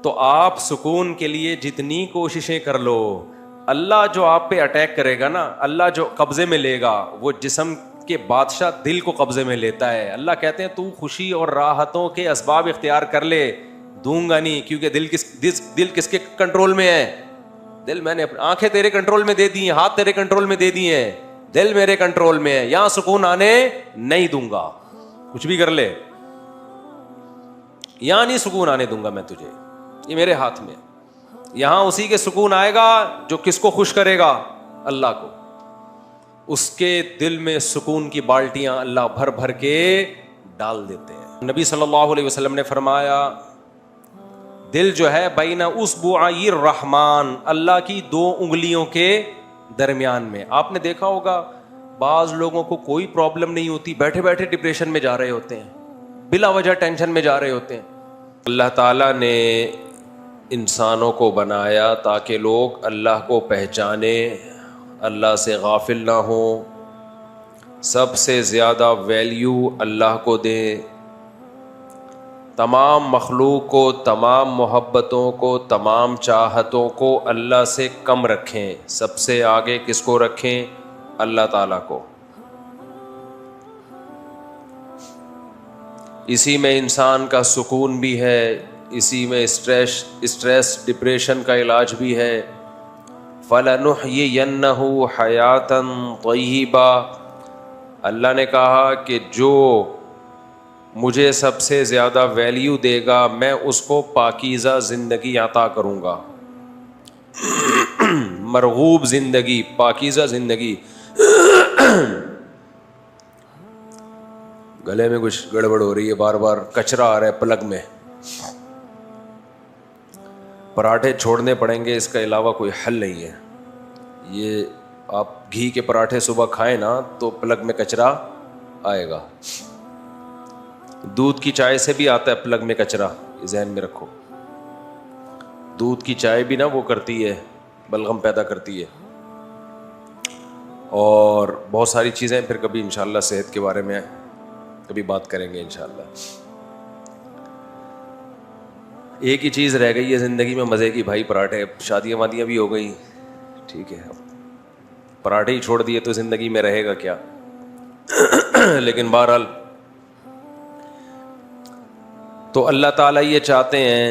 تو آپ سکون کے لیے جتنی کوششیں کر لو، اللہ جو آپ پہ اٹیک کرے گا نا، اللہ جو قبضے میں لے گا، وہ جسم کے بادشاہ دل کو قبضے میں لیتا ہے. اللہ کہتے ہیں تو خوشی اور راحتوں کے اسباب اختیار کر لے، دوں گا نہیں. کیونکہ دل کس کے کنٹرول میں ہے؟ دل میں نے آنکھیں تیرے کنٹرول میں دے دی ہیں، ہاتھ تیرے کنٹرول میں دے دیے ہیں، دل میرے کنٹرول میں ہے. یہاں سکون آنے نہیں دوں گا، کچھ بھی کر لے، یہاں نہیں سکون آنے دوں گا میں تجھے، یہ میرے ہاتھ میں. یہاں اسی کے سکون آئے گا جو کس کو خوش کرے گا؟ اللہ کو. اس کے دل میں سکون کی بالٹیاں اللہ بھر بھر کے ڈال دیتے ہیں. نبی صلی اللہ علیہ وسلم نے فرمایا دل جو ہے بین اصبعی الرحمن، اللہ کی 2 انگلیوں کے درمیان میں. آپ نے دیکھا ہوگا بعض لوگوں کو کوئی پرابلم نہیں ہوتی، بیٹھے بیٹھے ڈپریشن میں جا رہے ہوتے ہیں، بلا وجہ ٹینشن میں جا رہے ہوتے ہیں. اللہ تعالیٰ نے انسانوں کو بنایا تاکہ لوگ اللہ کو پہچانیں، اللہ سے غافل نہ ہوں، سب سے زیادہ ویلیو اللہ کو دیں، تمام مخلوق کو، تمام محبتوں کو، تمام چاہتوں کو اللہ سے کم رکھیں. سب سے آگے کس کو رکھیں؟ اللہ تعالیٰ کو. اسی میں انسان کا سکون بھی ہے، اسی میں اسٹریس ڈپریشن کا علاج بھی ہے. فَلَنُحْيِيَنَّهُ حَيَاةً طَيِّبَةً، اللہ نے کہا کہ جو مجھے سب سے زیادہ ویلیو دے گا میں اس کو پاکیزہ زندگی عطا کروں گا. مرغوب زندگی، پاکیزہ زندگی. گلے میں کچھ گڑبڑ ہو رہی ہے، بار بار کچرا آ رہا ہے پلگ میں. پراٹھے چھوڑنے پڑیں گے، اس کے علاوہ کوئی حل نہیں ہے. یہ آپ گھی کے پراٹھے صبح کھائیں نا تو پلگ میں کچرا آئے گا. دودھ کی چائے سے بھی آتا ہے پلگ میں کچرا، ذہن میں رکھو. دودھ کی چائے بھی نا وہ کرتی ہے، بلغم پیدا کرتی ہے. اور بہت ساری چیزیں پھر کبھی انشاءاللہ صحت کے بارے میں کبھی بات کریں گے انشاءاللہ. ایک ہی چیز رہ گئی ہے زندگی میں مزے کی بھائی، پراٹھے. شادیاں وادیاں بھی ہو گئی، ٹھیک ہے، پراٹھے ہی چھوڑ دیے تو زندگی میں رہے گا کیا. لیکن بہرحال تو اللہ تعالیٰ یہ چاہتے ہیں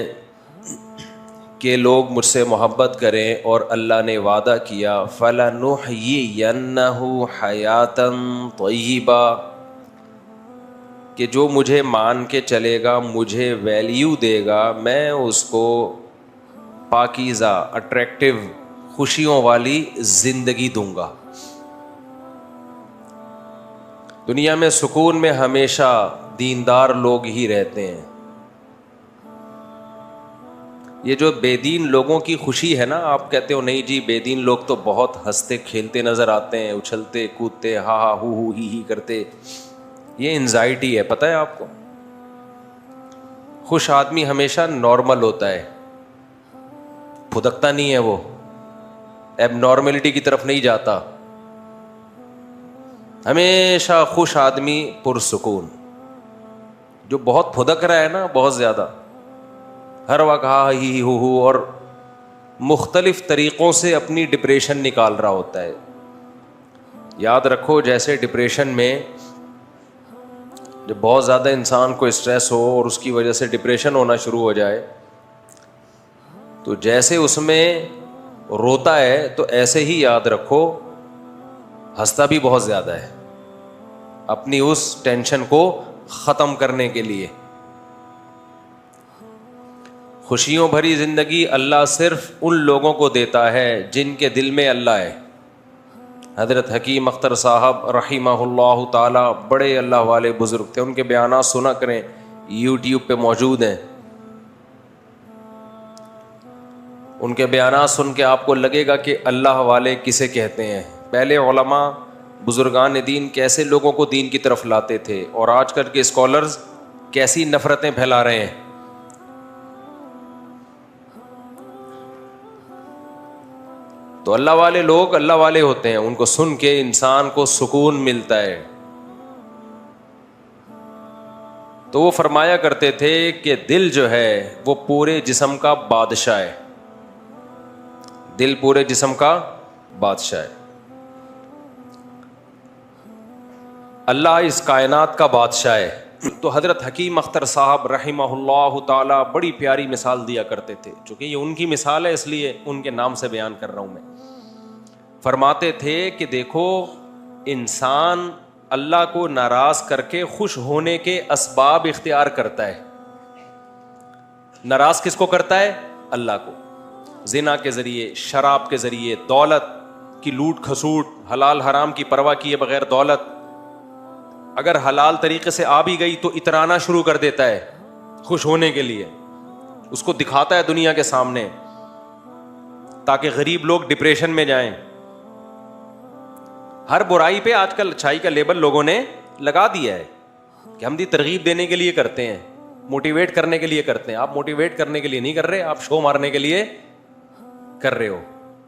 کہ لوگ مجھ سے محبت کریں، اور اللہ نے وعدہ کیا فَلَنُحْيِيَنَّهُ حَيَاةً طَيِّبَةً، کہ جو مجھے مان کے چلے گا، مجھے ویلیو دے گا، میں اس کو پاکیزہ، اٹریکٹیو، خوشیوں والی زندگی دوں گا. دنیا میں سکون میں ہمیشہ دیندار لوگ ہی رہتے ہیں. یہ جو بے دین لوگوں کی خوشی ہے نا، آپ کہتے ہو نہیں جی بے دین لوگ تو بہت ہنستے کھیلتے نظر آتے ہیں، اچھلتے کودتے، ہا ہا ہو ہی کرتے. یہ انزائٹی ہے، پتہ ہے آپ کو. خوش آدمی ہمیشہ نارمل ہوتا ہے، پھدکتا نہیں ہے، وہ ایب نارملٹی کی طرف نہیں جاتا. ہمیشہ خوش آدمی پرسکون. جو بہت پھدک رہا ہے نا، بہت زیادہ، ہر وقت ہا ہی ہو اور مختلف طریقوں سے اپنی ڈپریشن نکال رہا ہوتا ہے. یاد رکھو جیسے ڈپریشن میں جب بہت زیادہ انسان کو اسٹریس ہو اور اس کی وجہ سے ڈپریشن ہونا شروع ہو جائے، تو جیسے اس میں روتا ہے تو ایسے ہی یاد رکھو ہنستا بھی بہت زیادہ ہے اپنی اس ٹینشن کو ختم کرنے کے لیے. خوشیوں بھری زندگی اللہ صرف ان لوگوں کو دیتا ہے جن کے دل میں اللہ ہے. حضرت حکیم اختر صاحب رحمہ اللہ تعالی بڑے اللہ والے بزرگ تھے، ان کے بیانات سنا کریں، یوٹیوب پہ موجود ہیں. ان کے بیانات سن کے آپ کو لگے گا کہ اللہ والے کسے کہتے ہیں. پہلے علماء بزرگان دین کیسے لوگوں کو دین کی طرف لاتے تھے، اور آج کل کے اسکالرز کیسی نفرتیں پھیلا رہے ہیں. تو اللہ والے لوگ اللہ والے ہوتے ہیں، ان کو سن کے انسان کو سکون ملتا ہے. تو وہ فرمایا کرتے تھے کہ دل جو ہے وہ پورے جسم کا بادشاہ ہے. دل پورے جسم کا بادشاہ ہے. اللہ اس کائنات کا بادشاہ ہے. تو حضرت حکیم اختر صاحب رحمہ اللہ تعالی بڑی پیاری مثال دیا کرتے تھے. چونکہ یہ ان کی مثال ہے اس لیے ان کے نام سے بیان کر رہا ہوں میں. فرماتے تھے کہ دیکھو انسان اللہ کو ناراض کر کے خوش ہونے کے اسباب اختیار کرتا ہے. ناراض کس کو کرتا ہے؟ اللہ کو. زنا کے ذریعے, شراب کے ذریعے, دولت کی لوٹ کھسوٹ, حلال حرام کی پرواہ کیے بغیر دولت. اگر حلال طریقے سے آ بھی گئی تو اترانا شروع کر دیتا ہے خوش ہونے کے لیے. اس کو دکھاتا ہے دنیا کے سامنے تاکہ غریب لوگ ڈپریشن میں جائیں. ہر برائی پہ آج کل اچھائی کا لیبل لوگوں نے لگا دیا ہے کہ ہم ترغیب دینے کے لیے کرتے ہیں, موٹیویٹ کرنے کے لیے کرتے ہیں. آپ موٹیویٹ کرنے کے لیے نہیں کر رہے, آپ شو مارنے کے لیے کر رہے ہو.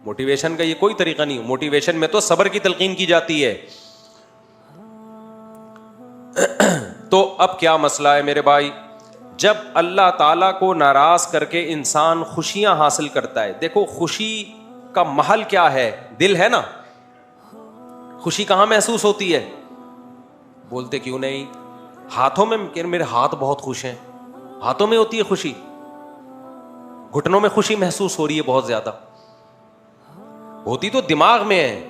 موٹیویشن کا یہ کوئی طریقہ نہیں. موٹیویشن میں تو صبر کی تلقین کی جاتی ہے. تو اب کیا مسئلہ ہے میرے بھائی؟ جب اللہ تعالیٰ کو ناراض کر کے انسان خوشیاں حاصل کرتا ہے. دیکھو خوشی کا محل کیا ہے؟ دل ہے نا. خوشی کہاں محسوس ہوتی ہے؟ بولتے کیوں نہیں؟ ہاتھوں میں. کہ میرے ہاتھ بہت خوش ہیں, ہاتھوں میں ہوتی ہے خوشی. گھٹنوں میں خوشی محسوس ہو رہی ہے بہت زیادہ. ہوتی تو دماغ میں ہے,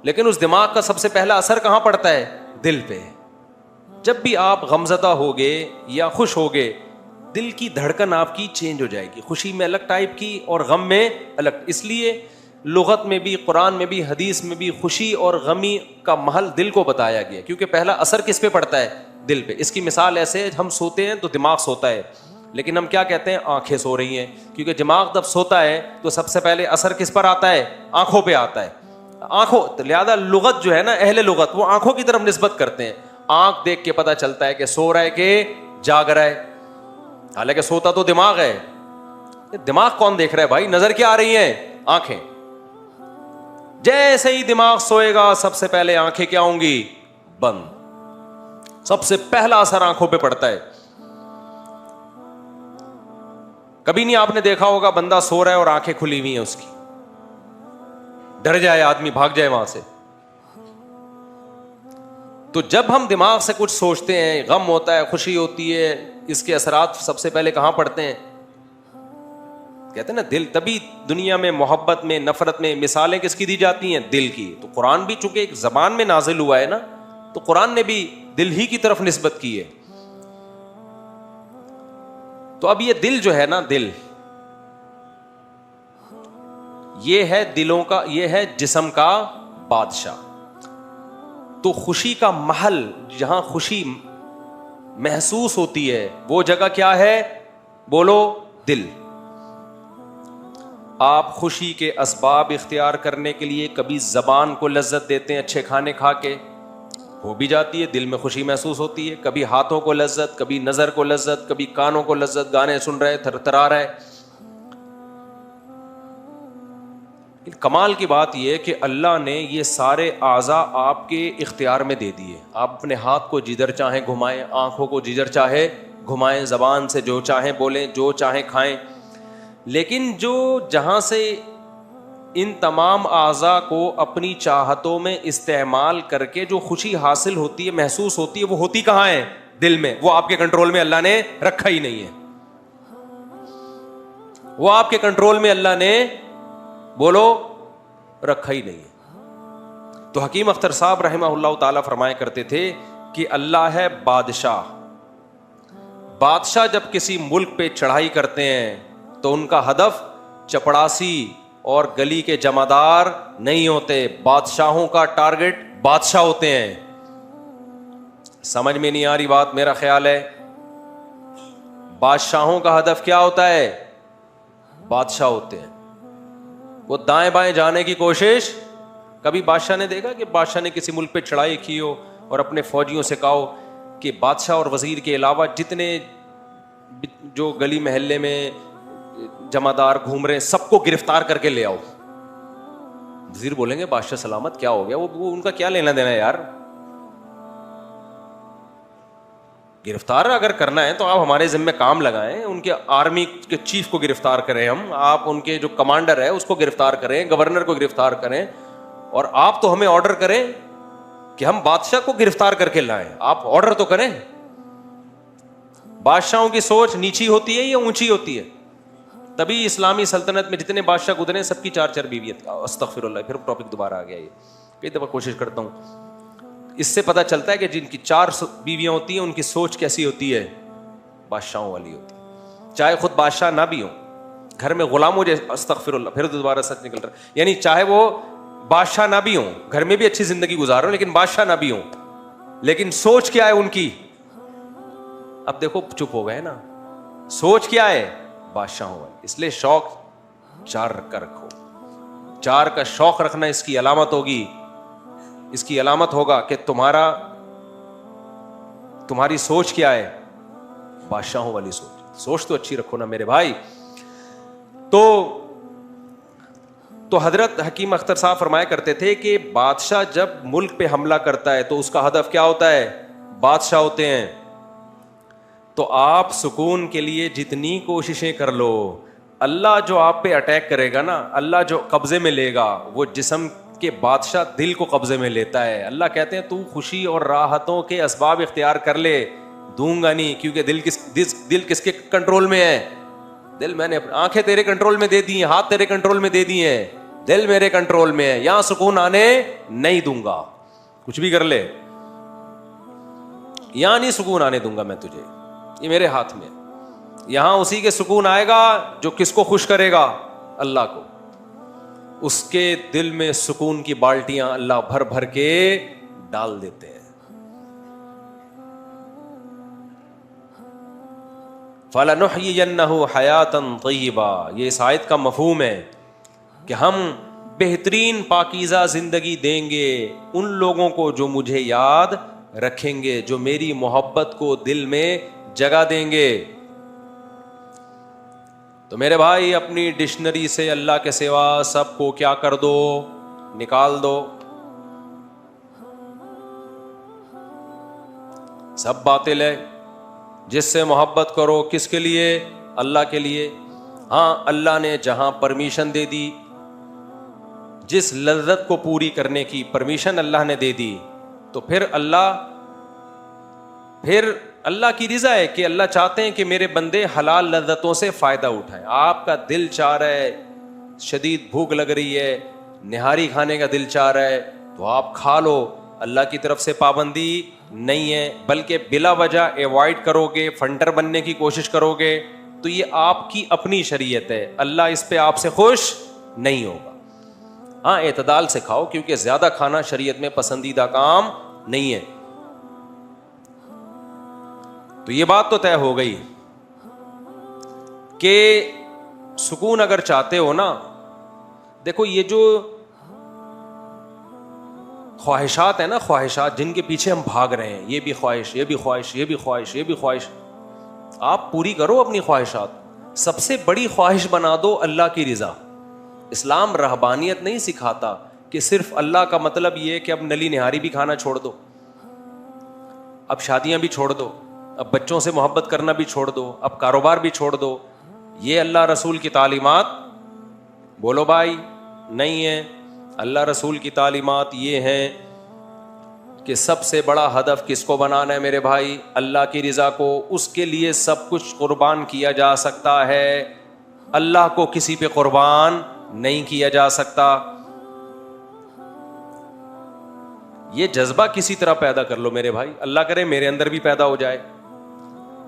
لیکن اس دماغ کا سب سے پہلا اثر کہاں پڑتا ہے؟ دل پہ. جب بھی آپ غمزدہ ہوگے یا خوش ہوگے, دل کی دھڑکن آپ کی چینج ہو جائے گی. خوشی میں الگ ٹائپ کی اور غم میں الگ. اس لیے لغت میں بھی, قرآن میں بھی, حدیث میں بھی خوشی اور غمی کا محل دل کو بتایا گیا, کیونکہ پہلا اثر کس پہ پڑتا ہے؟ دل پہ. اس کی مثال ایسے ہے, ہم سوتے ہیں تو دماغ سوتا ہے, لیکن ہم کیا کہتے ہیں؟ آنکھیں سو رہی ہیں. کیونکہ دماغ جب سوتا ہے تو سب سے پہلے اثر کس پر آتا ہے؟ آنکھوں پہ آتا ہے. آنکھوں, لہذا لغت جو ہے نا, اہل لغت وہ آنکھوں کی طرف نسبت کرتے ہیں. آنکھ دیکھ کے پتا چلتا ہے کہ سو رہا ہے کہ جاگ رہا ہے, حالانکہ سوتا تو دماغ ہے. دماغ کون دیکھ رہا ہے بھائی؟ نظر کیا آ رہی ہیں؟ آنکھیں. جیسے ہی دماغ سوئے گا سب سے پہلے آنکھیں کیا ہوں گی؟ بند. سب سے پہلا اثر آنکھوں پہ پڑتا ہے. کبھی نہیں آپ نے دیکھا ہوگا بندہ سو رہا ہے اور آنکھیں کھلی ہوئی ہیں اس کی, ڈر جائے آدمی, بھاگ جائے وہاں سے. تو جب ہم دماغ سے کچھ سوچتے ہیں, غم ہوتا ہے, خوشی ہوتی ہے, اس کے اثرات سب سے پہلے کہاں پڑتے ہیں؟ کہتے ہیں نا دل. تبھی دنیا میں محبت میں, نفرت میں مثالیں کس کی دی جاتی ہیں؟ دل کی. تو قرآن بھی چونکہ ایک زبان میں نازل ہوا ہے نا, تو قرآن نے بھی دل ہی کی طرف نسبت کی ہے. تو اب یہ دل جو ہے نا, دل یہ ہے دلوں کا, یہ ہے جسم کا بادشاہ. تو خوشی کا محل, جہاں خوشی محسوس ہوتی ہے, وہ جگہ کیا ہے؟ بولو, دل. آپ خوشی کے اسباب اختیار کرنے کے لیے کبھی زبان کو لذت دیتے ہیں اچھے کھانے کھا کے, ہو بھی جاتی ہے, دل میں خوشی محسوس ہوتی ہے. کبھی ہاتھوں کو لذت, کبھی نظر کو لذت, کبھی کانوں کو لذت, گانے سن رہے, تھرتھرا رہے. کمال کی بات یہ کہ اللہ نے یہ سارے اعضاء آپ کے اختیار میں دے دیے. آپ اپنے ہاتھ کو جدھر چاہیں گھمائیں, آنکھوں کو جدھر چاہے گھمائیں, زبان سے جو چاہیں بولیں, جو چاہیں کھائیں. لیکن جو جہاں سے ان تمام اعضاء کو اپنی چاہتوں میں استعمال کر کے جو خوشی حاصل ہوتی ہے, محسوس ہوتی ہے, وہ ہوتی کہاں ہے؟ دل میں. وہ آپ کے کنٹرول میں اللہ نے رکھا ہی نہیں ہے. وہ آپ کے کنٹرول میں اللہ نے, بولو, رکھا ہی نہیں ہے. تو حکیم اختر صاحب رحمہ اللہ تعالیٰ فرمایا کرتے تھے کہ اللہ ہے بادشاہ. بادشاہ جب کسی ملک پہ چڑھائی کرتے ہیں تو ان کا ہدف چپڑاسی اور گلی کے جمعدار نہیں ہوتے. بادشاہوں کا ٹارگٹ بادشاہ ہوتے ہیں. سمجھ میں نہیں آ رہی بات؟ میرا خیال ہے بادشاہوں کا ہدف کیا ہوتا ہے؟ بادشاہ ہوتے ہیں. وہ دائیں بائیں جانے کی کوشش, کبھی بادشاہ نے دیکھا کہ بادشاہ نے کسی ملک پہ چڑھائی کی ہو اور اپنے فوجیوں سے کہا ہو کہ بادشاہ اور وزیر کے علاوہ جتنے جو گلی محلے میں جمعدار گھوم رہے ہیں سب کو گرفتار کر کے لے آؤ؟ وزیر بولیں گے بادشاہ سلامت, کیا ہو گیا, وہ ان کا کیا لینا دینا ہے یار. گرفتار اگر کرنا ہے تو آپ ہمارے ذمہ کام لگائیں, ان کے آرمی کے چیف کو گرفتار کریں ہم, آپ ان کے جو کمانڈر ہے اس کو گرفتار کریں, گورنر کو گرفتار کریں, اور آپ تو ہمیں آرڈر کریں کہ ہم بادشاہ کو گرفتار کر کے لائیں. آپ آرڈر تو کریں. بادشاہوں کی سوچ نیچی ہوتی ہے یا اونچی ہوتی ہے؟ تبھی اسلامی سلطنت میں جتنے بادشاہ گزرے سب کی 4 بیوی. استغفر اللہ, پھر ٹاپک دوبارہ آ گیا. یہ کئی دفعہ کوشش کرتا ہوں. اس سے پتہ چلتا ہے کہ جن کی 4 بیویاں ہوتی ہیں ان کی سوچ کیسی ہوتی ہے, بادشاہوں والی ہوتی ہے. چاہے خود بادشاہ نہ بھی ہوں, گھر میں غلام ہو جائے, استغفر اللہ, پھر دوبارہ سچ نکل رہا ہے, یعنی چاہے وہ بادشاہ نہ بھی ہوں, گھر میں بھی اچھی زندگی گزار رہے ہوں, لیکن بادشاہ نہ بھی ہوں, لیکن سوچ کیا ہے ان کی؟ اب دیکھو چپ ہو گئے نا. سوچ کیا ہے؟ بادشاہوں والی. اس لیے شوق 4 کا رکھو. 4 کا شوق رکھنا اس کی علامت ہوگی, اس کی علامت ہوگا کہ تمہاری سوچ کیا ہے؟ بادشاہوں والی سوچ. سوچ تو اچھی رکھو نا میرے بھائی. تو حضرت حکیم اختر صاحب فرمایا کرتے تھے کہ بادشاہ جب ملک پہ حملہ کرتا ہے تو اس کا ہدف کیا ہوتا ہے؟ بادشاہ ہوتے ہیں. تو آپ سکون کے لیے جتنی کوششیں کر لو, اللہ جو آپ پہ اٹیک کرے گا نا, اللہ جو قبضے میں لے گا, وہ جسم کے بادشاہ دل کو قبضے میں لیتا ہے. اللہ کہتے ہیں تو خوشی اور راحتوں کے اسباب اختیار کر لے, دوں گا نہیں, کیونکہ دل کس کے کنٹرول میں ہے؟ دل میں نے, آنکھیں تیرے کنٹرول میں دے دی ہیں, ہاتھ تیرے کنٹرول میں دے دیے ہیں, دل میرے کنٹرول میں ہے. یہاں سکون آنے نہیں دوں گا, کچھ بھی کر لے, یہاں نہیں سکون آنے دوں گا میں تجھے, یہ میرے ہاتھ میں. یہاں اسی کے سکون آئے گا جو کس کو خوش کرے گا؟ اللہ کو. اس کے دل میں سکون کی بالٹیاں اللہ بھر بھر کے ڈال دیتے ہیں. فَلَنُحْيِيَنَّهُ حَيَاةً طَيِّبَةً, یہ اس آیت کا مفہوم ہے کہ ہم بہترین پاکیزہ زندگی دیں گے ان لوگوں کو جو مجھے یاد رکھیں گے, جو میری محبت کو دل میں جگہ دیں گے. تو میرے بھائی اپنی ڈکشنری سے اللہ کے سوا سب کو کیا کر دو؟ نکال دو. سب باطل ہے. جس سے محبت کرو کس کے لیے؟ اللہ کے لیے. ہاں اللہ نے جہاں پرمیشن دے دی, جس لذت کو پوری کرنے کی پرمیشن اللہ نے دے دی, تو پھر اللہ کی رضا ہے کہ اللہ چاہتے ہیں کہ میرے بندے حلال لذتوں سے فائدہ اٹھائیں. آپ کا دل چاہ رہا ہے, شدید بھوک لگ رہی ہے, نہاری کھانے کا دل چاہ رہا ہے, تو آپ کھا لو. اللہ کی طرف سے پابندی نہیں ہے, بلکہ بلا وجہ ایوائڈ کرو گے, فنٹر بننے کی کوشش کرو گے, تو یہ آپ کی اپنی شریعت ہے. اللہ اس پہ آپ سے خوش نہیں ہوگا. ہاں اعتدال سے کھاؤ, کیونکہ زیادہ کھانا شریعت میں پسندیدہ کام نہیں ہے. تو یہ بات تو طے ہو گئی کہ سکون اگر چاہتے ہو نا, دیکھو یہ جو خواہشات ہیں نا, خواہشات جن کے پیچھے ہم بھاگ رہے ہیں, یہ بھی خواہش, یہ بھی خواہش, یہ بھی خواہش, یہ بھی خواہش, آپ پوری کرو اپنی خواہشات. سب سے بڑی خواہش بنا دو اللہ کی رضا. اسلام رہبانیت نہیں سکھاتا کہ صرف اللہ کا مطلب یہ ہے کہ اب نلی نہاری بھی کھانا چھوڑ دو, اب شادیاں بھی چھوڑ دو, اب بچوں سے محبت کرنا بھی چھوڑ دو, اب کاروبار بھی چھوڑ دو. یہ اللہ رسول کی تعلیمات بولو بھائی نہیں ہے. اللہ رسول کی تعلیمات یہ ہیں کہ سب سے بڑا ہدف کس کو بنانا ہے میرے بھائی؟ اللہ کی رضا کو. اس کے لیے سب کچھ قربان کیا جا سکتا ہے, اللہ کو کسی پہ قربان نہیں کیا جا سکتا. یہ جذبہ کسی طرح پیدا کر لو میرے بھائی, اللہ کرے میرے اندر بھی پیدا ہو جائے.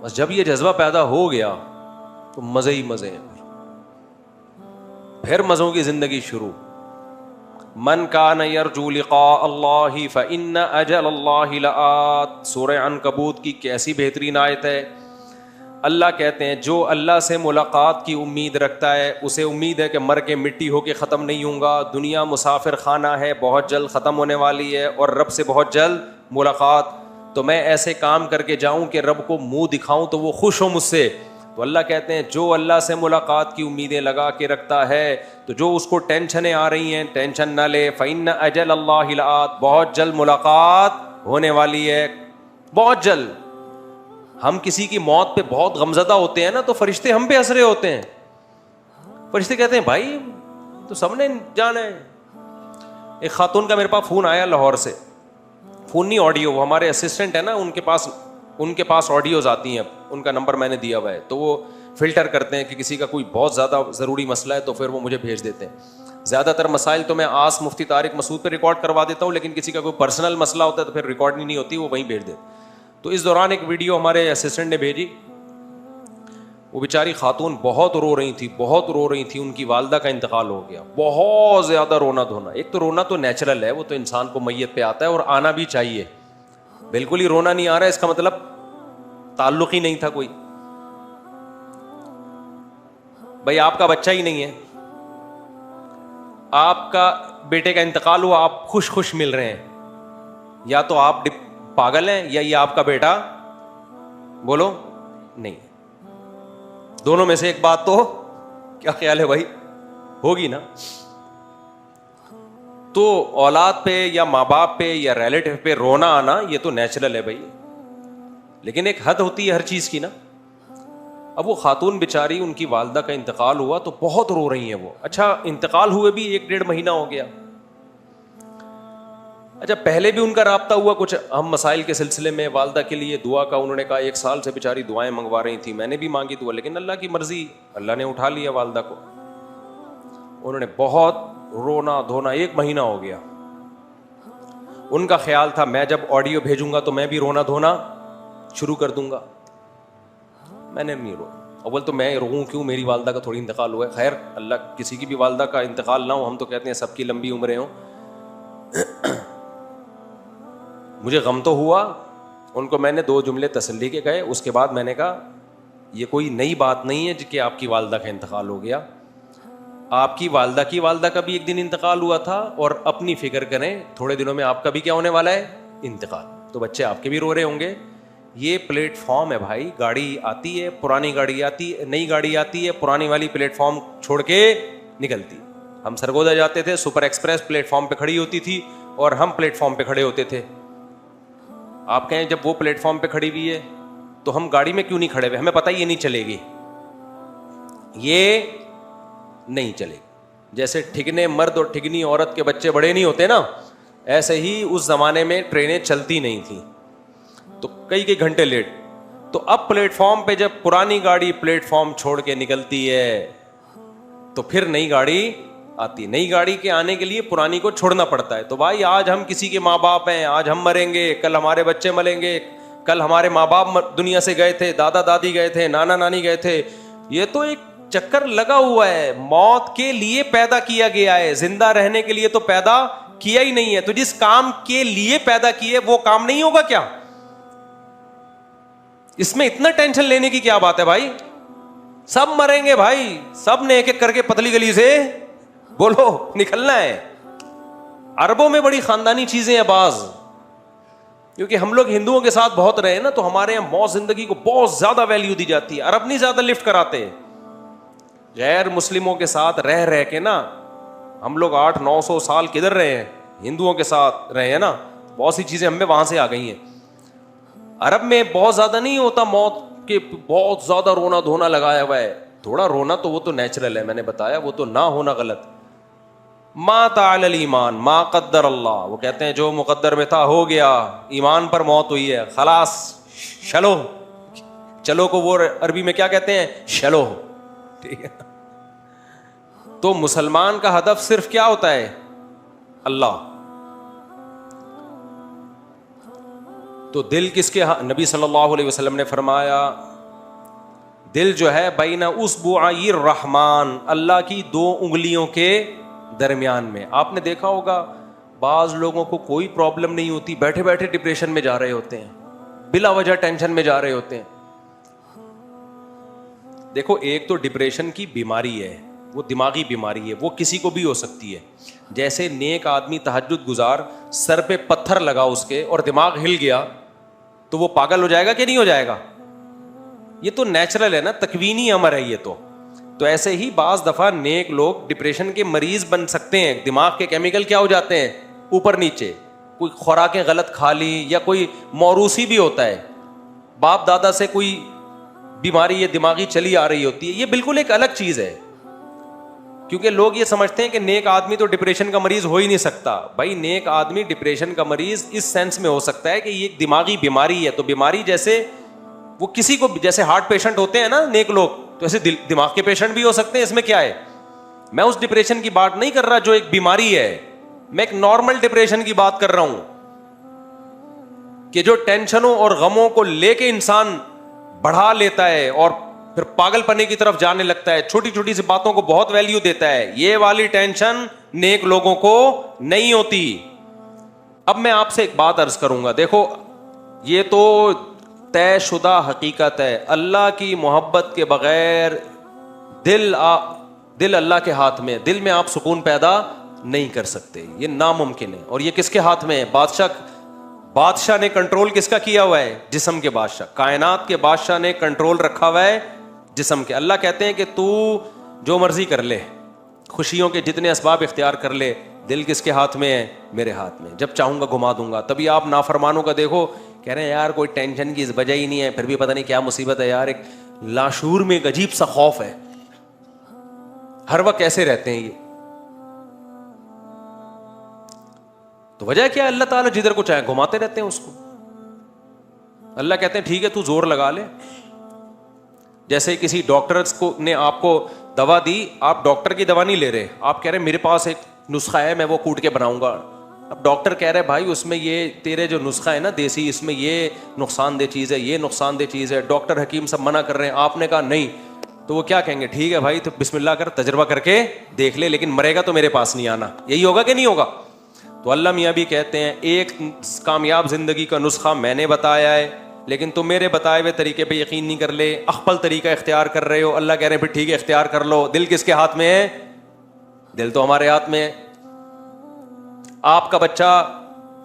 بس جب یہ جذبہ پیدا ہو گیا تو مزے ہی مزے ہیں, پھر مزوں کی زندگی شروع. من کان یرجو لقاء اللہ فإن اجل اللہ لآت. سورہ عنکبوت کی کیسی بہترین آیت ہے. اللہ کہتے ہیں جو اللہ سے ملاقات کی امید رکھتا ہے اسے امید ہے کہ مر کے مٹی ہو کے ختم نہیں ہوں گا. دنیا مسافر خانہ ہے, بہت جلد ختم ہونے والی ہے, اور رب سے بہت جلد ملاقات. تو میں ایسے کام کر کے جاؤں کہ رب کو منہ دکھاؤں تو وہ خوش ہو مجھ سے. تو اللہ کہتے ہیں جو اللہ سے ملاقات کی امیدیں لگا کے رکھتا ہے, تو جو اس کو ٹینشنیں آ رہی ہیں ٹینشن نہ لے. فإن اجل اللہ لآت, بہت جلد ملاقات ہونے والی ہے, بہت جلد. ہم کسی کی موت پہ بہت غمزدہ ہوتے ہیں نا تو فرشتے ہم پہ ہنس رہے ہوتے ہیں. فرشتے کہتے ہیں بھائی تو سب نے جانا ہے. ایک خاتون کا میرے پاس فون آیا لاہور سے, فون نہیں آڈیو, وہ ہمارے اسسٹنٹ ہے نا, ان کے پاس آڈیوز آتی ہیں, ان کا نمبر میں نے دیا ہوا ہے, تو وہ فلٹر کرتے ہیں کہ کسی کا کوئی بہت زیادہ ضروری مسئلہ ہے تو پھر وہ مجھے بھیج دیتے ہیں. زیادہ تر مسائل تو میں آس مفتی طارق مسعود پہ ریکارڈ کروا دیتا ہوں, لیکن کسی کا کوئی پرسنل مسئلہ ہوتا ہے تو پھر ریکارڈ نہیں ہوتی, وہ وہیں بھیج دیتے. تو اس دوران ایک ویڈیو ہمارے اسسٹنٹ نے بھیجی, وہ بیچاری خاتون بہت رو رہی تھی, ان کی والدہ کا انتقال ہو گیا. بہت زیادہ رونا دھونا. ایک تو رونا تو نیچرل ہے, وہ تو انسان کو میت پہ آتا ہے اور آنا بھی چاہیے. بالکل ہی رونا نہیں آ رہا ہے اس کا مطلب تعلق ہی نہیں تھا کوئی. بھائی آپ کا بچہ ہی نہیں ہے, آپ کا بیٹے کا انتقال ہوا, آپ خوش مل رہے ہیں, یا تو آپ پاگل ہیں یا یہ آپ کا بیٹا, بولو نہیں, دونوں میں سے ایک بات تو کیا خیال ہے بھائی ہوگی نا. تو اولاد پہ یا ماں باپ پہ یا ریلیٹیو پہ رونا آنا یہ تو نیچرل ہے بھائی, لیکن ایک حد ہوتی ہے ہر چیز کی نا. اب وہ خاتون بیچاری, ان کی والدہ کا انتقال ہوا تو بہت رو رہی ہیں وہ. اچھا انتقال ہوئے بھی 1-1.5 مہینہ ہو گیا. اچھا پہلے بھی ان کا رابطہ ہوا کچھ اہم مسائل کے سلسلے میں, والدہ کے لیے دعا کا انہوں نے کہا, 1 سال سے بیچاری دعائیں منگوا رہی تھی, میں نے بھی مانگی دعا, لیکن اللہ کی مرضی, اللہ نے اٹھا لیا والدہ کو. انہوں نے بہت رونا دھونا, 1 مہینہ ہو گیا. ان کا خیال تھا میں جب آڈیو بھیجوں گا تو میں بھی رونا دھونا شروع کر دوں گا. میں نے نہیں رو, اول تو میں روؤں کیوں, میری والدہ کا تھوڑی انتقال ہوا ہے. خیر اللہ کسی کی بھی والدہ کا انتقال نہ ہو, ہم تو کہتے ہیں سب کی لمبی عمریں ہوں. مجھے غم تو ہوا, ان کو میں نے 2 جملے تسلی کے کہے. اس کے بعد میں نے کہا یہ کوئی نئی بات نہیں ہے کہ آپ کی والدہ کا انتقال ہو گیا, آپ کی والدہ کا بھی ایک دن انتقال ہوا تھا, اور اپنی فکر کریں تھوڑے دنوں میں آپ کا بھی کیا ہونے والا ہے, انتقال. تو بچے آپ کے بھی رو رہے ہوں گے. یہ پلیٹ فارم ہے بھائی, گاڑی آتی ہے, پرانی گاڑی آتی ہے, نئی گاڑی آتی ہے, پرانی والی پلیٹ فارم چھوڑ کے نکلتی. ہم سرگودا جاتے تھے, سپر ایکسپریس پلیٹ فارم پہ کھڑی ہوتی تھی اور ہم پلیٹ فارم پہ کھڑے ہوتے تھے. آپ کہیں جب وہ پلیٹ فارم پہ کھڑی ہوئی ہے تو ہم گاڑی میں کیوں نہیں کھڑے ہوئے, ہمیں پتہ یہ نہیں چلے گی, یہ نہیں چلے گی. جیسے ٹھگنے مرد اور ٹھگنی عورت کے بچے بڑے نہیں ہوتے نا, ایسے ہی اس زمانے میں ٹرینیں چلتی نہیں تھیں تو کئی گھنٹے لیٹ. تو اب پلیٹ فارم پہ جب پرانی گاڑی پلیٹ فارم چھوڑ کے نکلتی ہے تو پھر نئی گاڑی آتی. نئی گاڑی کے آنے کے لیے پرانی کو چھوڑنا پڑتا ہے. تو بھائی آج ہم کسی کے ماں باپ ہیں, آج ہم مریں گے, کل ہمارے بچے مریں گے, کل ہمارے ماں باپ دنیا سے گئے تھے, دادا دادی گئے تھے, نانا نانی گئے تھے. یہ تو ایک چکر لگا ہوا ہے, موت کے لیے پیدا کیا گیا ہے, زندہ رہنے کے لیے تو پیدا کیا ہی نہیں ہے. تو جس کام کے لیے پیدا کیے وہ کام نہیں ہوگا کیا؟ اس میں اتنا ٹینشن لینے کی کیا بات ہے بھائی؟ سب مریں گے بھائی, سب نے ایک ایک کر کے پتلی گلی سے بولو نکلنا ہے. عربوں میں بڑی خاندانی چیزیں ہیں بعض, کیونکہ ہم لوگ ہندوؤں کے ساتھ بہت رہے نا, تو ہمارے یہاں موت زندگی کو بہت زیادہ ویلیو دی جاتی ہے. عرب نہیں زیادہ لفٹ کراتے. غیر مسلموں کے ساتھ رہ کے نا ہم لوگ 800-900 سال کدھر رہے ہیں, ہندوؤں کے ساتھ رہے ہیں نا, بہت سی چیزیں ہمیں وہاں سے آ گئی ہیں. عرب میں بہت زیادہ نہیں ہوتا موت کے, بہت زیادہ رونا دھونا لگایا ہوا ہے. تھوڑا رونا تو وہ تو نیچرل ہے, میں نے بتایا, وہ تو نہ ہونا غلط. ما تعالی الایمان ما قدر اللہ, وہ کہتے ہیں جو مقدر میں تھا ہو گیا, ایمان پر موت ہوئی ہے, خلاص چلو. چلو کو وہ عربی میں کیا کہتے ہیں, شلو. ٹھیک ہے, تو مسلمان کا ہدف صرف کیا ہوتا ہے, اللہ. تو دل کس کے, نبی صلی اللہ علیہ وسلم نے فرمایا دل جو ہے بین اصبعی الرحمن, اللہ کی 2 انگلیوں کے درمیان میں. آپ نے دیکھا ہوگا بعض لوگوں کو کوئی پرابلم نہیں ہوتی, بیٹھے بیٹھے ڈپریشن میں جا رہے ہوتے ہیں, بلا وجہ ٹینشن میں جا رہے ہوتے ہیں. دیکھو ایک تو ڈپریشن کی بیماری ہے, وہ دماغی بیماری ہے, وہ کسی کو بھی ہو سکتی ہے. جیسے نیک آدمی تہجد گزار, سر پہ پتھر لگا اس کے اور دماغ ہل گیا تو وہ پاگل ہو جائے گا کہ نہیں ہو جائے گا؟ یہ تو نیچرل ہے نا, تکوینی امر ہے یہ تو. تو ایسے ہی بعض دفعہ نیک لوگ ڈپریشن کے مریض بن سکتے ہیں, دماغ کے کیمیکل کیا ہو جاتے ہیں اوپر نیچے, کوئی خوراکیں غلط کھا لی یا کوئی موروثی بھی ہوتا ہے. باپ دادا سے کوئی بیماری یہ دماغی چلی آ رہی ہوتی ہے, یہ بالکل ایک الگ چیز ہے. کیونکہ لوگ یہ سمجھتے ہیں کہ نیک آدمی تو ڈپریشن کا مریض ہو ہی نہیں سکتا. بھائی نیک آدمی ڈپریشن کا مریض اس سینس میں ہو سکتا ہے کہ یہ ایک دماغی بیماری ہے. تو بیماری جیسے وہ کسی کو, جیسے ہارٹ پیشنٹ ہوتے ہیں نا نیک لوگ, تو ایسے دماغ کے پیشنٹ بھی ہو سکتے ہیں. اس میں کیا ہے؟ میں اس ڈپریشن کی بات نہیں کر رہا جو ایک بیماری ہے, میں ایک نارمل ڈپریشن کی بات کر رہا ہوں کہ جو ٹینشنوں اور غموں کو لے کے انسان بڑھا لیتا ہے اور پھر پاگل پنے کی طرف جانے لگتا ہے, چھوٹی چھوٹی سی باتوں کو بہت ویلیو دیتا ہے. یہ والی ٹینشن نیک لوگوں کو نہیں ہوتی. اب میں آپ سے ایک بات عرض کروں گا, دیکھو یہ تو طے شدہ حقیقت ہے, اللہ کی محبت کے بغیر دل اللہ کے ہاتھ میں, دل میں آپ سکون پیدا نہیں کر سکتے, یہ ناممکن ہے. اور یہ کس کے ہاتھ میں ہے؟ بادشاہ نے کنٹرول کس کا کیا ہوا ہے؟ جسم کے بادشاہ, کائنات کے بادشاہ نے کنٹرول رکھا ہوا ہے جسم کے. اللہ کہتے ہیں کہ تو جو مرضی کر لے, خوشیوں کے جتنے اسباب اختیار کر لے, دل کس کے ہاتھ میں ہے؟ میرے ہاتھ میں. جب چاہوں گا گھما دوں گا. تبھی آپ نافرمانوں کا دیکھو, کہہ رہے ہیں یار کوئی ٹینشن کی وجہ ہی نہیں ہے, پھر بھی پتہ نہیں کیا مصیبت ہے یار. ایک لاشعور میں ایک عجیب سا خوف ہے, ہر وقت ایسے رہتے ہیں یہ. تو وجہ کیا ہے؟ اللہ تعالیٰ جدھر کو چاہے گھماتے رہتے ہیں اس کو. اللہ کہتے ہیں ٹھیک ہے تو زور لگا لے. جیسے کسی ڈاکٹر کو نے آپ کو دوا دی, آپ ڈاکٹر کی دوا نہیں لے رہے, آپ کہہ رہے ہیں میرے پاس ایک نسخہ ہے میں وہ کوٹ کے بناؤں گا. اب ڈاکٹر کہہ رہے بھائی اس میں یہ تیرے جو نسخہ ہے نا دیسی, اس میں یہ نقصان دہ چیز ہے, یہ نقصان دہ چیز ہے. ڈاکٹر حکیم سب منع کر رہے ہیں, آپ نے کہا نہیں, تو وہ کیا کہیں گے؟ ٹھیک ہے بھائی تو بسم اللہ کر, تجربہ کر کے دیکھ لے, لیکن مرے گا تو میرے پاس نہیں آنا. یہی ہوگا کہ نہیں ہوگا؟ تو اللہ میاں بھی کہتے ہیں ایک کامیاب زندگی کا نسخہ میں نے بتایا ہے, لیکن تم میرے بتائے ہوئے طریقے پہ یقین نہیں کر لے, اخپل طریقہ اختیار کر رہے ہو. اللہ کہہ رہے ہیں پھر ٹھیک ہے اختیار کر لو. دل کس کے ہاتھ میں ہے؟ دل تو ہمارے ہاتھ میں ہے. آپ کا بچہ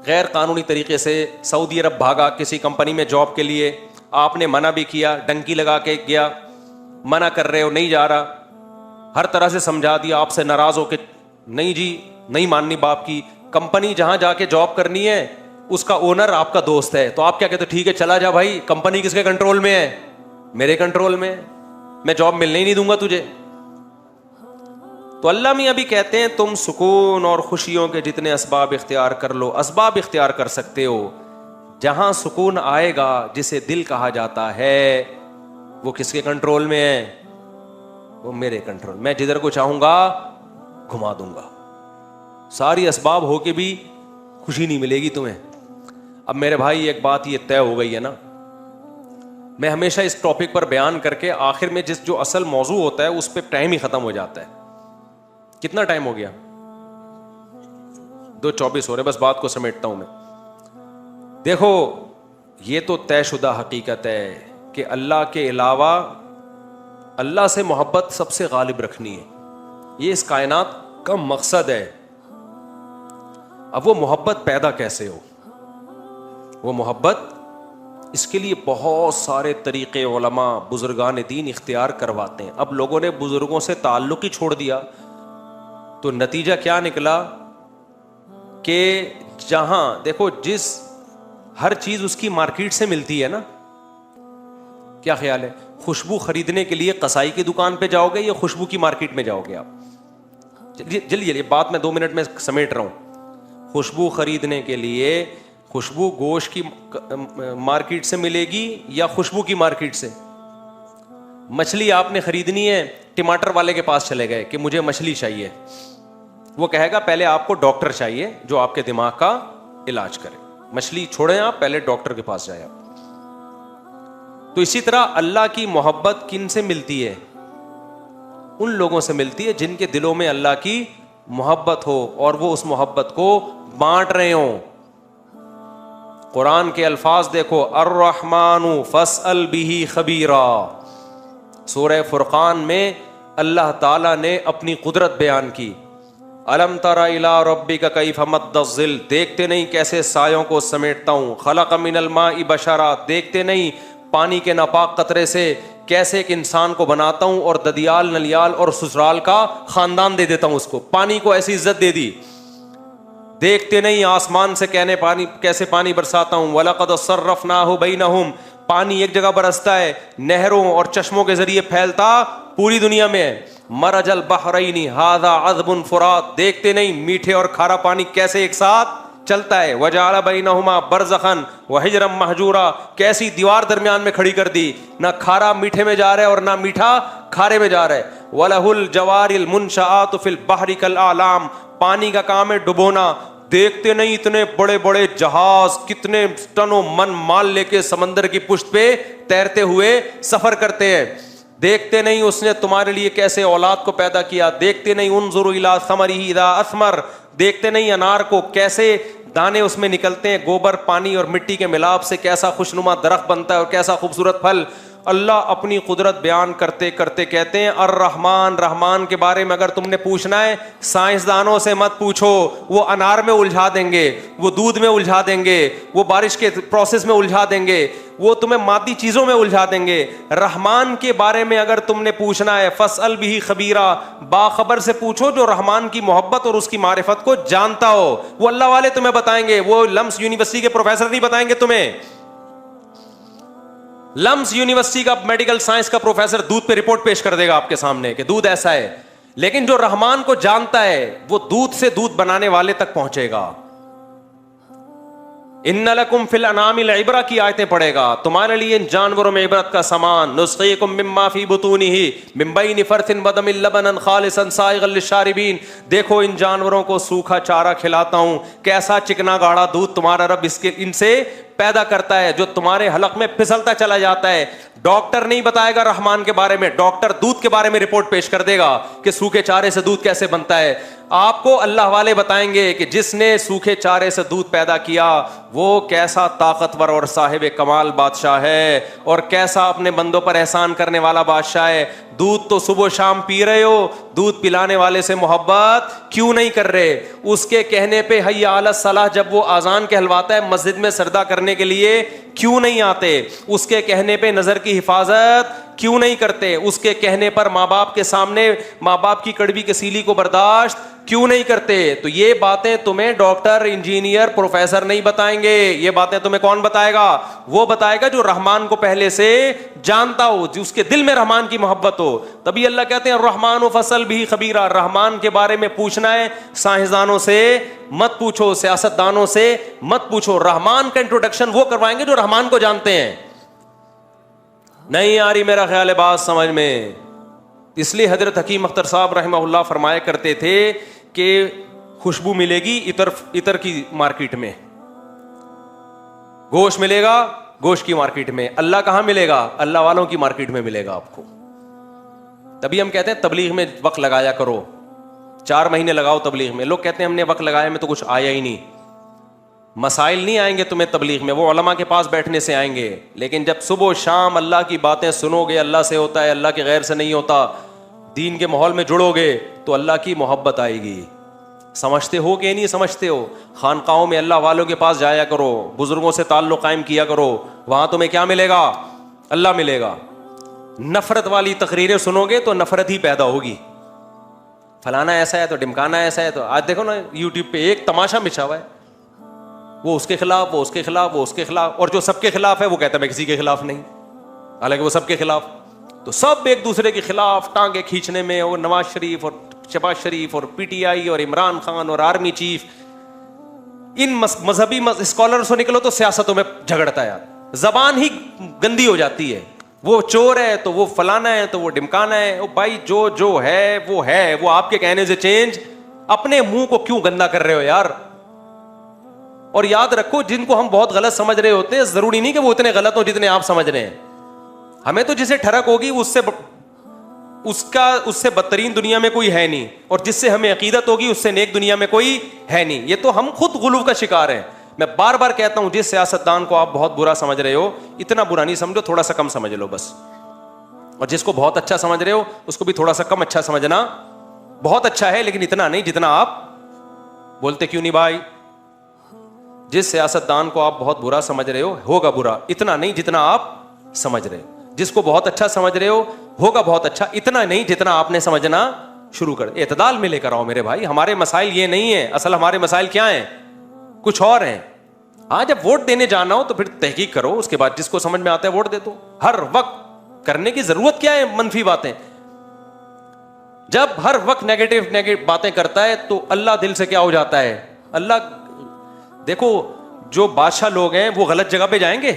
غیر قانونی طریقے سے سعودی عرب بھاگا کسی کمپنی میں جاب کے لیے, آپ نے منع بھی کیا, ڈنکی لگا کے گیا, منع کر رہے ہو, نہیں جا رہا, ہر طرح سے سمجھا دیا, آپ سے ناراض ہو کے نہیں جی نہیں ماننی باپ کی. کمپنی جہاں جا کے جاب کرنی ہے اس کا اونر آپ کا دوست ہے, تو آپ کیا کہتے؟ ٹھیک ہے چلا جا بھائی. کمپنی کس کے کنٹرول میں ہے؟ میرے کنٹرول میں, میں جاب ملنے ہی نہیں دوں گا تجھے. تو اللہ میاں بھی کہتے ہیں تم سکون اور خوشیوں کے جتنے اسباب اختیار کر لو. اسباب اختیار کر سکتے ہو, جہاں سکون آئے گا جسے دل کہا جاتا ہے وہ کس کے کنٹرول میں ہے؟ وہ میرے کنٹرول. میں جدھر کو چاہوں گا گھما دوں گا. ساری اسباب ہو کے بھی خوشی نہیں ملے گی تمہیں. اب میرے بھائی ایک بات یہ طے ہو گئی ہے نا, میں ہمیشہ اس ٹاپک پر بیان کر کے آخر میں جو اصل موضوع ہوتا ہے اس پہ ٹائم ہی ختم ہو جاتا ہے. کتنا ٹائم ہو گیا؟ 2:24 ہو رہے, بس بات کو سمیٹتا ہوں میں. دیکھو یہ تو طے شدہ حقیقت ہے کہ اللہ کے علاوہ اللہ سے محبت سب سے غالب رکھنی ہے, یہ اس کائنات کا مقصد ہے. اب وہ محبت پیدا کیسے ہو؟ وہ محبت, اس کے لیے بہت سارے طریقے علماء بزرگان دین اختیار کرواتے ہیں. اب لوگوں نے بزرگوں سے تعلق ہی چھوڑ دیا تو نتیجہ کیا نکلا کہ جہاں دیکھو جس ہر چیز اس کی مارکیٹ سے ملتی ہے نا, کیا خیال ہے؟ خوشبو خریدنے کے لیے قصائی کی دکان پہ جاؤ گے یا خوشبو کی مارکیٹ میں جاؤ گے آپ؟ جلدی بات میں 2 منٹ میں سمیٹ رہا ہوں. خوشبو خریدنے کے لیے خوشبو گوشت کی مارکیٹ سے ملے گی یا خوشبو کی مارکیٹ سے؟ مچھلی آپ نے خریدنی ہے, ٹماٹر والے کے پاس چلے گئے کہ مجھے مچھلی چاہیے, وہ کہے گا پہلے آپ کو ڈاکٹر چاہیے جو آپ کے دماغ کا علاج کرے. مچھلی چھوڑیں آپ, پہلے ڈاکٹر کے پاس جائیں آپ. تو اسی طرح اللہ کی محبت کن سے ملتی ہے؟ ان لوگوں سے ملتی ہے جن کے دلوں میں اللہ کی محبت ہو اور وہ اس محبت کو بانٹ رہے ہوں. قرآن کے الفاظ دیکھو, الرحمن فاسأل بہ خبیرا. سورہ فرقان میں اللہ تعالیٰ نے اپنی قدرت بیان کی. الم تر الی ربک کیف مد الظل, دیکھتے نہیں کیسے سایوں کو سمیٹتا ہوں. خلق من الماء بشرا, دیکھتے نہیں پانی کے ناپاک قطرے سے کیسے ایک انسان کو بناتا ہوں اور ددیال نلیال اور سسرال کا خاندان دے دیتا ہوں اس کو. پانی کو ایسی عزت دے دی. دیکھتے نہیں آسمان سے کیسے پانی برساتا ہوں. وَلَقَدْ صَرَّفْنَاهُ بَيْنَهُمْ, پانی ایک جگہ برستا ہے, نہروں اور چشموں کے ذریعے پھیلتا پوری دنیا میں ہے. مرج البحرین ھذا عذب فرات, دیکھتے نہیں میٹھے اور کھارا پانی کیسے ایک ساتھ چلتا ہے. وجعل بینہما برزخا وحجرا مہجورا, کیسی دیوار درمیان میں کھڑی کر دی, نہ کھارا میٹھے میں جا رہا ہے اور نہ میٹھا کھارے میں جا رہا ہے. وَلَهُ الْجَوَارِ الْمُنشَآتُ فِي الْبَحْرِ كَالْأَعْلَامِ, پانی کا کام ہے ڈبونا. دیکھتے نہیں اتنے بڑے بڑے جہاز کتنے ٹنوں من مال لے کے سمندر کی پشت پہ تیرتے ہوئے سفر کرتے ہیں. دیکھتے نہیں اس نے تمہارے لیے کیسے اولاد کو پیدا کیا. دیکھتے نہیں انظروا الی ثمرہ اذا اثمر, دیکھتے نہیں انار کو کیسے دانے اس میں نکلتے ہیں, گوبر پانی اور مٹی کے ملاپ سے کیسا خوشنما درخت بنتا ہے اور کیسا خوبصورت پھل. اللہ اپنی قدرت بیان کرتے کرتے کہتے ہیں الرحمن, رحمان کے بارے میں اگر تم نے پوچھنا ہے سائنسدانوں سے مت پوچھو, وہ انار میں الجھا دیں گے, وہ دودھ میں الجھا دیں گے, وہ بارش کے پروسیس میں الجھا دیں گے, وہ تمہیں مادی چیزوں میں الجھا دیں گے. رحمان کے بارے میں اگر تم نے پوچھنا ہے فاسأل بہ خبیرا, باخبر سے پوچھو جو رحمان کی محبت اور اس کی معرفت کو جانتا ہو. وہ اللہ والے تمہیں بتائیں گے, وہ لمس یونیورسٹی کے پروفیسر نہیں بتائیں گے تمہیں. لمس یونیورسٹی کا میڈیکل سائنس کا پروفیسر دودھ پہ رپورٹ پیش کر دے گا آپ کے سامنے کہ دودھ ایسا ہے, لیکن جو رحمان کو جانتا ہے وہ دودھ سے دودھ بنانے والے تک پہنچے گا. ان لکم فی الانعام العبرہ کی آیتیں پڑھے گا, تمہارے لیے ان جانوروں میں عبرت کا سامان. نسقیکم مما فی بطونہ من بین فرث ودم لبنا خالصا سائغا للشاربین, دیکھو ان جانوروں کو سوکھا چارہ کھلاتا ہوں, کیسا چکنا گاڑھا دودھ تمہارا رب ان سے پیدا کرتا ہے جو تمہارے حلق میں پھسلتا چلا جاتا ہے. ڈاکٹر نہیں بتائے گا رحمان کے بارے میں, ڈاکٹر دودھ کے بارے میں رپورٹ پیش کر دے گا کہ سوکھے چارے سے دودھ کیسے بنتا ہے. آپ کو اللہ والے بتائیں گے کہ جس نے سوکھے چارے سے دودھ پیدا کیا وہ کیسا طاقتور اور صاحب کمال بادشاہ ہے, اور کیسا اپنے بندوں پر احسان کرنے والا بادشاہ ہے. دودھ تو صبح و شام پی رہے ہو, دودھ پلانے والے سے محبت کیوں نہیں کر رہے؟ اس کے کہنے پہ حی علی الصلاح جب وہ اذان کہلواتا ہے مسجد میں سجدہ کرنے کے لیے کیوں نہیں آتے؟ اس کے کہنے پہ نظر کی حفاظت کیوں نہیں کرتے؟ اس کے کہنے پر ماں باپ کے سامنے ماں باپ کی کڑوی کسیلی کو برداشت کیوں نہیں کرتے؟ تو یہ باتیں تمہیں ڈاکٹر, انجینئر, پروفیسر نہیں بتائیں گے. یہ باتیں تمہیں کون بتائے گا؟ وہ بتائے گا جو رحمان کو پہلے سے جانتا ہو, جو اس کے دل میں رحمان کی محبت ہو. تبھی اللہ کہتے ہیں الرحمن فاسأل بہ خبیرا, رحمان کے بارے میں پوچھنا ہے سائنسدانوں سے مت پوچھو, سیاست دانوں سے مت پوچھو. رحمان کا انٹروڈکشن وہ کروائیں گے جو رحمان کو جانتے ہیں. نہیں آ رہی میرا خیال ہے بات سمجھ میں؟ اس لیے حضرت حکیم اختر صاحب رحمہ اللہ فرمایا کرتے تھے کہ خوشبو ملے گی عطر کی مارکیٹ میں, گوشت ملے گا گوشت کی مارکیٹ میں. اللہ کہاں ملے گا؟ اللہ والوں کی مارکیٹ میں ملے گا آپ کو. تبھی ہم کہتے ہیں تبلیغ میں وقت لگایا کرو, 4 مہینے لگاؤ تبلیغ میں. لوگ کہتے ہیں ہم نے وقت لگایا میں تو کچھ آیا ہی نہیں. مسائل نہیں آئیں گے تمہیں تبلیغ میں, وہ علماء کے پاس بیٹھنے سے آئیں گے. لیکن جب صبح و شام اللہ کی باتیں سنو گے, اللہ سے ہوتا ہے, اللہ کے غیر سے نہیں ہوتا, دین کے ماحول میں جڑو گے تو اللہ کی محبت آئے گی. سمجھتے ہو کہ نہیں سمجھتے ہو؟ خانقاہوں میں اللہ والوں کے پاس جایا کرو, بزرگوں سے تعلق قائم کیا کرو, وہاں تمہیں کیا ملے گا؟ اللہ ملے گا. نفرت والی تقریریں سنو گے تو نفرت ہی پیدا ہوگی. فلانا ایسا ہے تو ڈمکانا ایسا ہے. تو آج دیکھو نا یوٹیوب پہ ایک تماشا مچا ہوا ہے, وہ اس کے خلاف, وہ اس کے خلاف, وہ اس کے خلاف, اور جو سب کے خلاف ہے وہ کہتا ہے میں کسی کے خلاف نہیں, حالانکہ وہ سب کے خلاف. تو سب ایک دوسرے کے خلاف ٹانگیں کھینچنے میں, اور نواز شریف اور شہباز شریف اور پی ٹی آئی اور عمران خان اور آرمی چیف, ان مذہبی اسکالر سے نکلو تو سیاستوں میں جھگڑتا ہے یار, زبان ہی گندی ہو جاتی ہے. وہ چور ہے تو وہ فلانا ہے تو وہ ڈمکانا ہے. او بھائی جو ہے وہ آپ کے کہنے سے چینج. اپنے منہ کو کیوں گندا کر رہے ہو یار؟ اور یاد رکھو جن کو ہم بہت غلط سمجھ رہے ہوتے ہیں ضروری نہیں کہ وہ اتنے غلط ہوں جتنے آپ سمجھ رہے ہیں. ہمیں تو جسے ٹھڑک ہوگی اس سے بدترین دنیا میں کوئی ہے نہیں, اور جس سے ہمیں عقیدت ہوگی اس سے نیک دنیا میں کوئی ہے نہیں. یہ تو ہم خود غلو کا شکار ہیں. میں بار بار کہتا ہوں جس سیاستدان کو آپ بہت برا سمجھ رہے ہو اتنا برا نہیں سمجھو, تھوڑا سا کم سمجھ لو بس. اور جس کو بہت اچھا سمجھ رہے ہو اس کو بھی تھوڑا سا کم اچھا سمجھنا. بہت اچھا ہے لیکن اتنا نہیں جتنا آپ بولتے. کیوں نہیں بھائی؟ جس سیاستدان کو آپ بہت برا سمجھ رہے ہو ہوگا برا اتنا نہیں جتنا آپ سمجھ رہے ہو. جس کو بہت اچھا سمجھ رہے ہو ہوگا بہت اچھا اتنا نہیں جتنا آپ نے سمجھنا شروع کر. اعتدال میں لے کر آؤ میرے بھائی. ہمارے مسائل یہ نہیں ہیں, اصل ہمارے مسائل کیا ہیں؟ کچھ اور ہیں. ہاں جب ووٹ دینے جانا ہو تو پھر تحقیق کرو, اس کے بعد جس کو سمجھ میں آتا ہے ووٹ دے دو. ہر وقت کرنے کی ضرورت کیا ہے منفی باتیں؟ جب ہر وقت نیگیٹو باتیں کرتا ہے تو اللہ دل سے کیا ہو جاتا ہے. اللہ دیکھو جو بادشاہ لوگ ہیں وہ غلط جگہ پہ جائیں گے.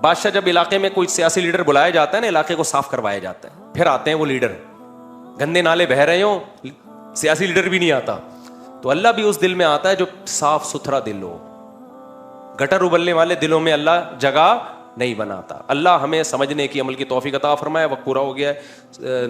بادشاہ جب علاقے میں کوئی سیاسی لیڈر بلایا جاتا ہے نا, علاقے کو صاف کروایا جاتا ہے, پھر آتے ہیں وہ لیڈر, گندے نالے بہ رہے ہوں, سیاسی لیڈر بھی نہیں آتا. تو اللہ بھی اس دل میں آتا ہے جو صاف ستھرا دل ہو. گٹر ابلنے والے دلوں میں اللہ جگہ نہیں بناتا. اللہ ہمیں سمجھنے کی, عمل کی توفیق عطا فرمائے. وقت پورا ہو گیا ہے.